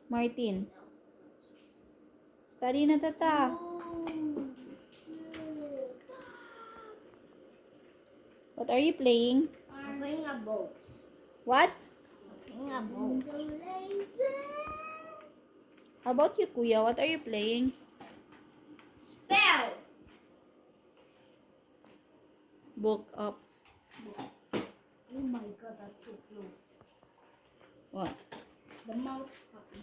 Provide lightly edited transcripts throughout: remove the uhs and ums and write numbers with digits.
Martin. Study na tata. What are you playing? I'm playing a boat. What? Playing a boat. How about you, Kuya? What are you playing? Spell. Book up. Oh my god, that's so close. What? The mouse puppy.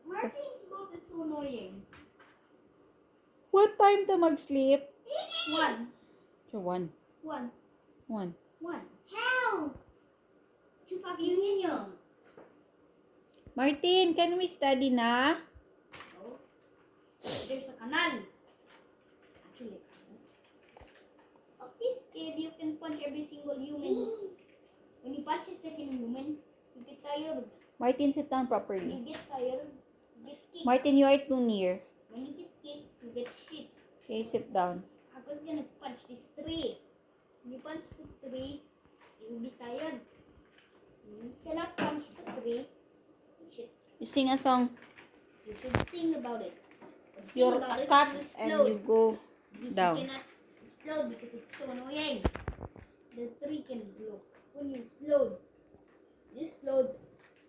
Martin's boat is so annoying. What time to mag-sleep? One. So, 1. One. 1. One. Help! Chupa ninyo. Martin, can we study na? Oh. There's a canal. Actually, of this cave, you can punch every single human. When you punch a second human, you get tired. Martin, sit down When properly. you get tired, you get kicked. Martin, you are too near. When you get kicked, you get shit. Okay, sit down. I was gonna punch this tree. When you punch the tree, you will be tired. You cannot punch the tree. Shit. You sing a song. You should sing about it. But sing You're about a it cat and and explode. you go You down. cannot explode because it's so annoying. The tree can blow. When you explode,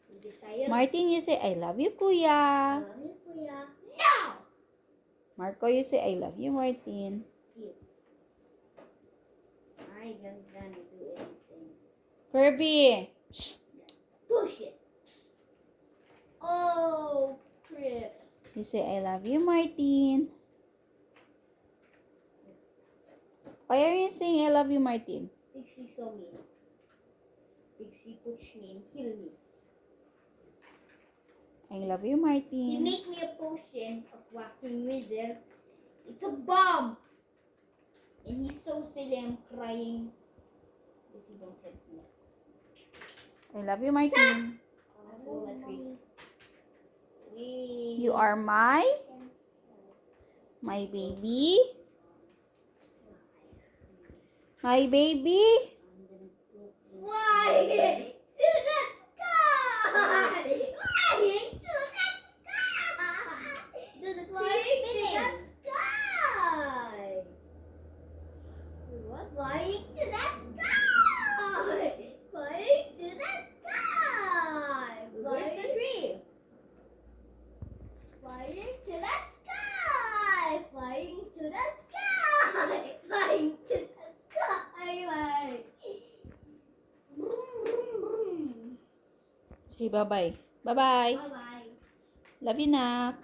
you get tired. Martin, you say, I love you, Kuya. Kuya. No! Marco, you say, I love you, Martin. You. I just gonna do anything. Kirby. Shh. Push it. Oh, crap. You say, I love you, Martin. Why are you saying, I love you, Martin? Pixie saw me. Pixie pushed me and killed me. I love you, He Martin. made me a potion of walking wizard. It's a bomb! And he's so silly, I'm crying. Because he don't help me. I love you, Martin. I fall a tree. You are my baby. My baby. Why? To that sky! Why? To that sky! To the flying to that sky! What? Flying to that sky! Flying to that sky! Where's the tree? Flying to that sky! Flying to that sky! Flying to that sky! Flying. Vroom, vroom, vroom. Say bye-bye. Bye-bye. Bye-bye. Love you, Nak. Bye.